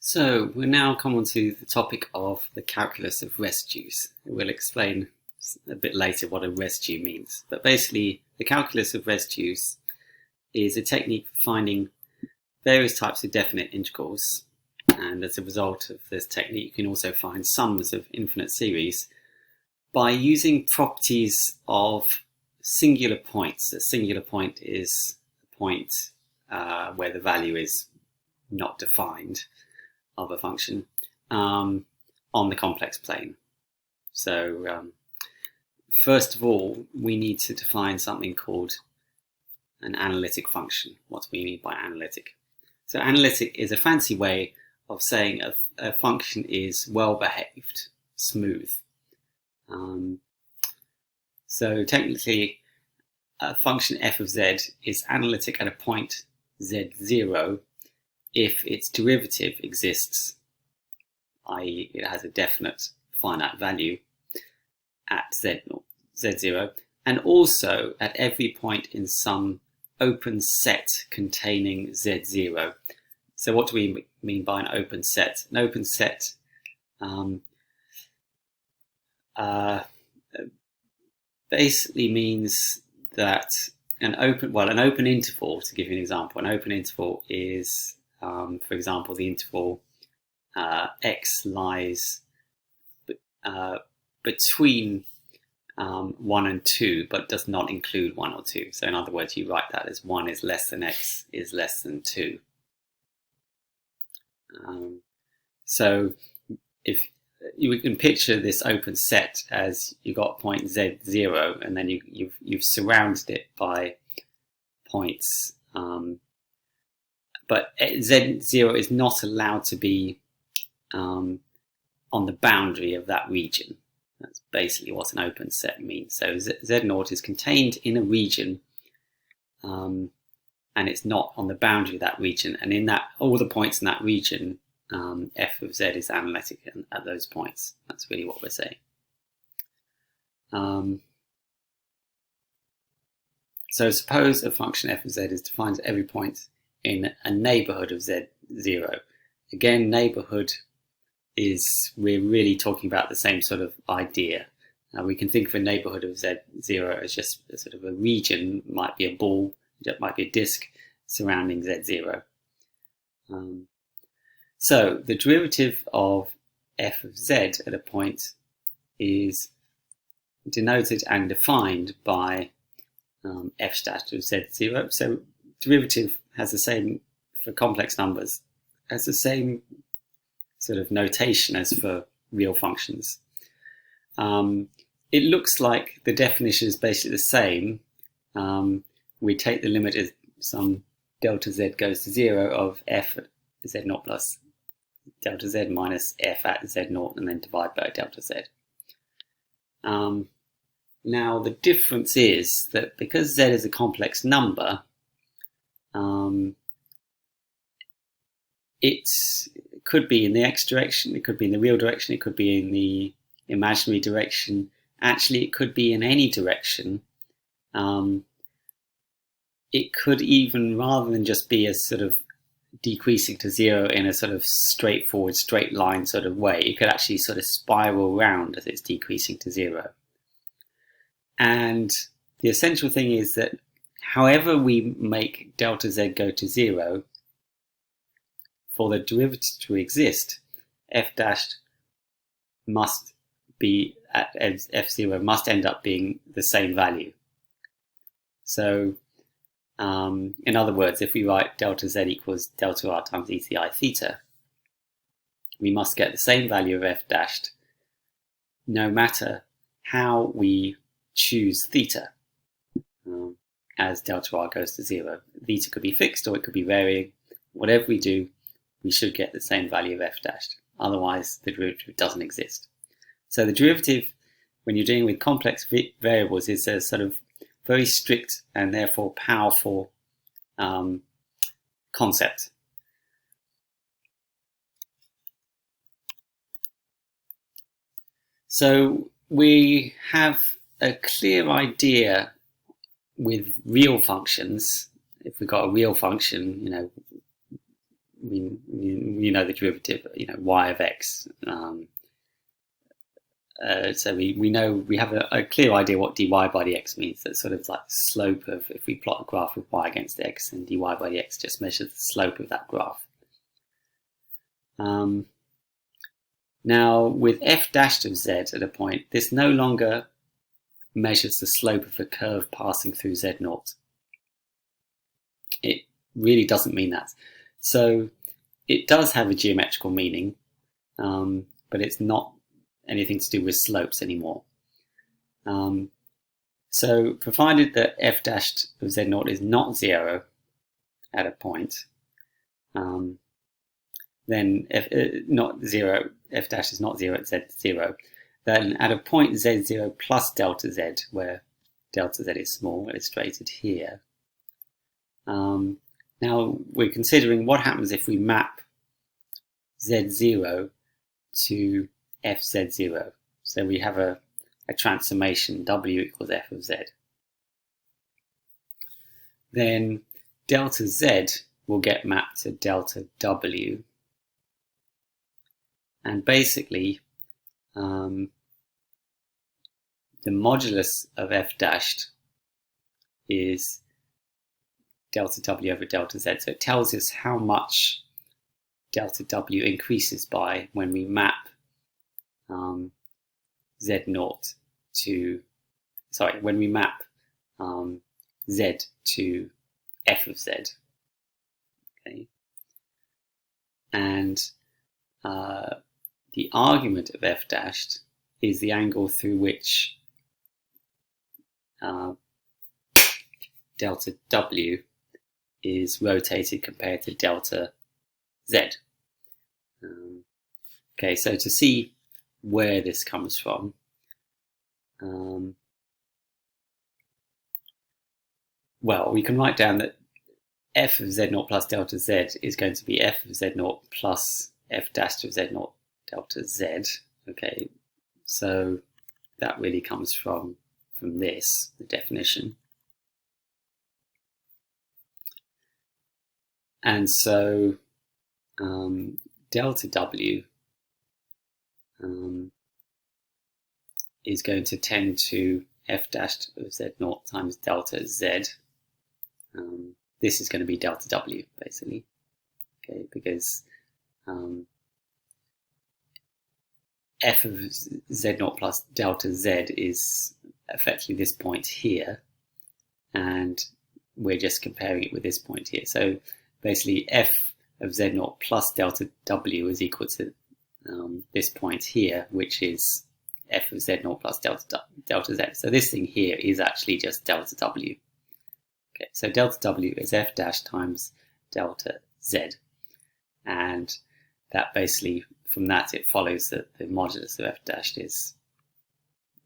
So we'll now come on to the topic of the calculus of residues. We'll explain a bit later what a residue means. But basically, the calculus of residues is a technique for finding various types of definite integrals. And as a result of this technique, you can also find sums of infinite series by using properties of singular points. A singular point is a point where the value is not defined of a function on the complex plane. So first of all, we need to define something called an analytic function. What do we mean by analytic? So analytic is a fancy way of saying a function is well behaved, smooth. So technically, a function f of z is analytic at a point z0 if its derivative exists, i.e. it has a definite finite value at z0, and also at every point in some open set containing z0. So what do we mean by an open set? An open set basically means that an open interval, to give you an example, an open interval is for example, the interval x lies between 1 and 2, but does not include 1 or 2. So in other words, you write that as 1 is less than x is less than 2. So if you can picture this open set as you've got point z0, and then you've surrounded it by points. But z0 is not allowed to be on the boundary of that region. That's basically what an open set means. So z0 is contained in a region, and it's not on the boundary of that region. And in that, all the points in that region, f of z is analytic at those points. That's really what we're saying. So suppose a function f of z is defined at every point in a neighborhood of z0. Again, neighborhood is, we're really talking about the same sort of idea. We can think of a neighborhood of z0 as just a sort of a region. It might be a ball, it might be a disk surrounding z0. So the derivative of f of z at a point is denoted and defined by f dash of z0. So derivative has the same, for complex numbers, has the same sort of notation as for real functions. It looks like the definition is basically the same. We take the limit as some delta z goes to 0 of f at z0 plus delta z minus f at z0, and then divide by delta z. Now the difference is that because z is a complex number, it could be in the x direction, it could be in the real direction, it could be in the imaginary direction. Actually, it could be in any direction. It could even, rather than just be a sort of decreasing to 0 in a sort of straightforward, straight line sort of way, it could actually sort of spiral around as it's decreasing to 0. And the essential thing is that however we make delta z go to 0, for the derivative to exist, f dash must be at f0 must end up being the same value. So in other words, if we write delta z equals delta r times e to the I theta, we must get the same value of f dashed no matter how we choose theta as delta r goes to 0. Theta could be fixed or it could be varying. Whatever we do, we should get the same value of f dashed. Otherwise, the derivative doesn't exist. So the derivative, when you're dealing with complex variables, is a sort of very strict and therefore powerful concept. So we have a clear idea with real functions. If we've got a real function, we know the derivative, y of x. So we know, we have a clear idea what dy by dx means. That's sort of like the slope of, if we plot a graph with y against x, and dy by dx just measures the slope of that graph. Now with f dashed of z at a point, this no longer measures the slope of a curve passing through z0. It really doesn't mean that. So it does have a geometrical meaning, but it's not anything to do with slopes anymore. So provided that f dashed of z0 is not 0 at a point, then f dash is not 0 at z0, then at a point z0 plus delta z, where delta z is small, illustrated here. Now we're considering what happens if we map z0 to fz0. So we have a transformation w equals f of z. Then delta z will get mapped to delta w, and basically the modulus of f dashed is delta w over delta z. So it tells us how much delta w increases by when we map z0 to, when we map z to f of z. Okay, and the argument of f dashed is the angle through which delta w is rotated compared to delta z. Okay, so to see where this comes from, well, we can write down that f of z0 plus delta z is going to be f of z0 plus f dash of z0 delta z. Okay, so that really comes from this, the definition. And so delta w is going to tend to f dashed of z0 times delta z. This is going to be delta w, basically, okay, because f of z0 plus delta z is effectively this point here, and we're just comparing it with this point here. So basically f of z0 plus delta w is equal to this point here, which is f of z0 plus delta z. So this thing here is actually just delta w. Okay, so delta w is f dash times delta z, and that basically, from that it follows that the modulus of f dashed is,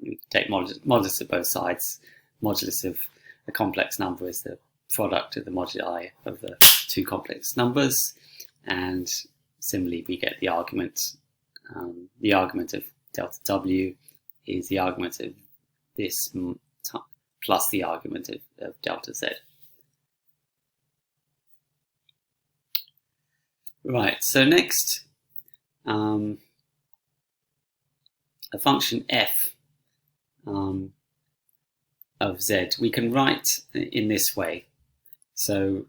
we take modulus of both sides. Modulus of a complex number is the product of the moduli of the two complex numbers, and similarly we get the argument. The argument of delta w is the argument of this plus the argument of delta z. Right, so next, a function f of z we can write in this way. So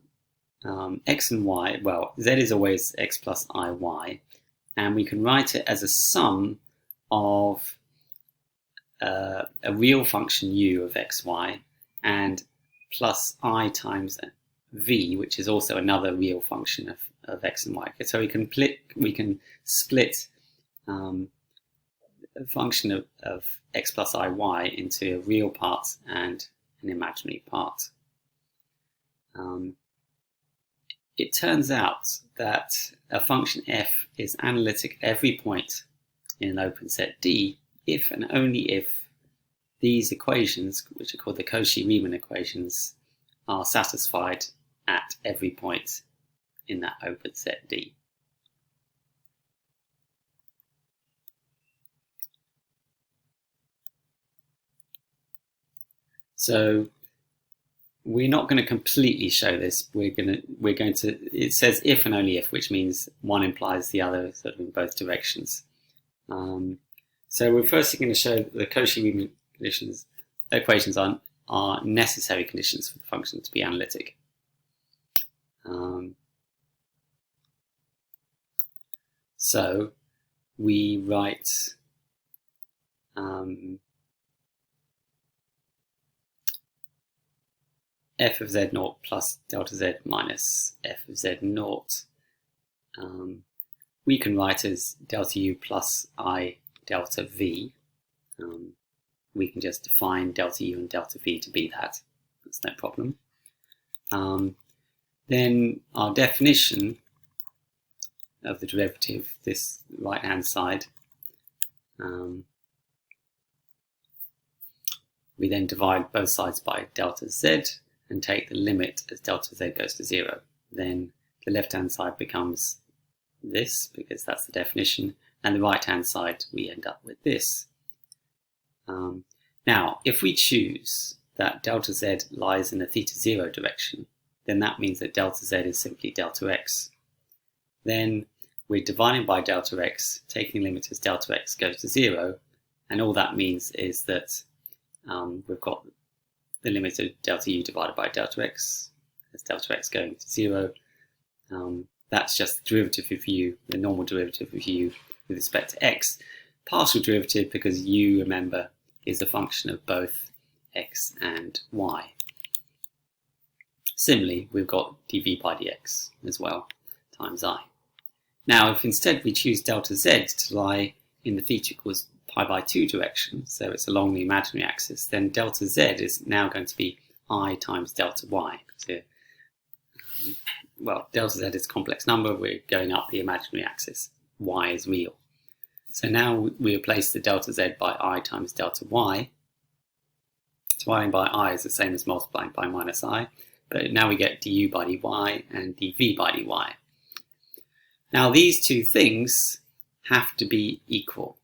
x and y, well, z is always x plus iy, and we can write it as a sum of a real function u of xy and plus I times v, which is also another real function of x and y. So we can split a function of x plus iy into a real part and an imaginary part. It turns out that a function f is analytic at every point in an open set D if and only if these equations, which are called the Cauchy-Riemann equations, are satisfied at every point in that open set D. So we're not going to completely show this. We're going to. It says if and only if, which means one implies the other, sort of in both directions. So we're firstly going to show that the Cauchy-Riemann conditions equations are necessary conditions for the function to be analytic. So we write f of z0 plus delta z minus f of z0 we can write as delta u plus I delta v. We can just define delta u and delta v to be that. That's no problem. Then our definition of the derivative, this right hand side, we then divide both sides by delta z and take the limit as delta z goes to 0. Then the left hand side becomes this, because that's the definition, and the right hand side we end up with this. Now if we choose that delta z lies in the theta 0 direction, then that means that delta z is simply delta x. Then we're dividing by delta x, taking the limit as delta x goes to 0, and all that means is that we've got the limit of delta u divided by delta x as delta x going to 0. That's just the derivative of u, the normal derivative of u with respect to x. Partial derivative because u, remember, is a function of both x and y. Similarly, we've got dv by dx as well, times I. Now, if instead we choose delta z to lie in the theta equals pi by 2 direction, so it's along the imaginary axis, then delta z is now going to be I times delta y. So, well, delta z is a complex number, we're going up the imaginary axis, y is real. So now we replace the delta z by I times delta y. Dividing by I is the same as multiplying by minus I, but now we get du by dy and dv by dy. Now these two things have to be equal.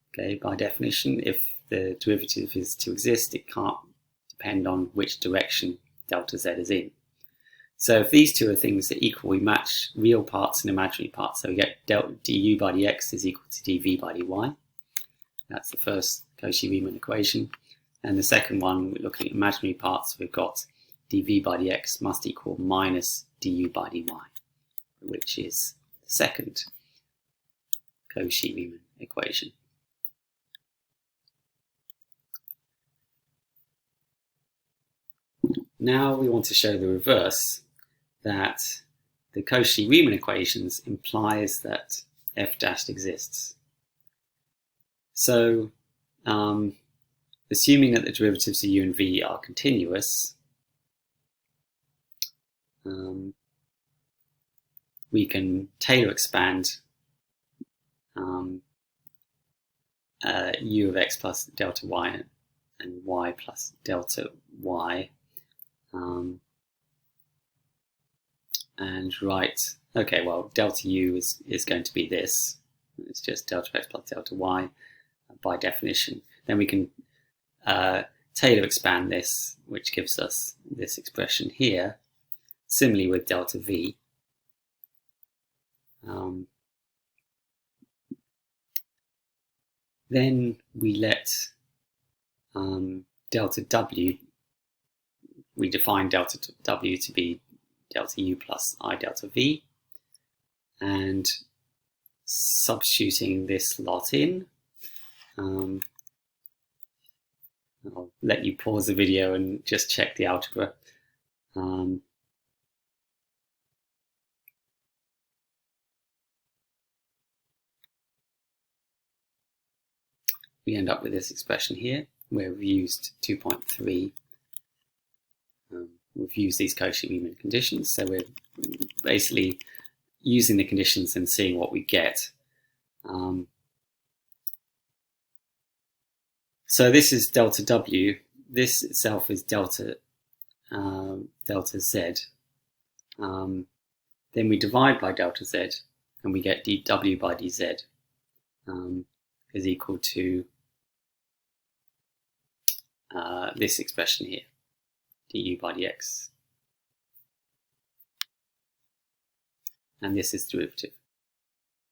Okay, by definition, if the derivative is to exist, it can't depend on which direction delta z is in. So if these two are things that equal, we match real parts and imaginary parts. So we get du by dx is equal to dv by dy. That's the first Cauchy-Riemann equation. And the second one, we're looking at imaginary parts, we've got dv by dx must equal minus du by dy, which is the second Cauchy-Riemann equation. Now we want to show the reverse, that the Cauchy-Riemann equations implies that f dash exists. So, assuming that the derivatives of u and v are continuous, we can Taylor expand u of x plus delta y and y plus delta y, and write, okay, well, delta u is going to be this. It's just delta x plus delta y by definition. Then we can Taylor expand this, which gives us this expression here. Similarly with delta v. Then we let delta w, we define delta w to be delta u plus I delta v, and substituting this lot in, I'll let you pause the video and just check the algebra. We end up with this expression here, where we've used 2.3. We've used these Cauchy-Riemann conditions, so we're basically using the conditions and seeing what we get. So this is delta w. This itself is delta z. Then we divide by delta z, and we get dw by dz is equal to this expression here, du by dx. And this is derivative.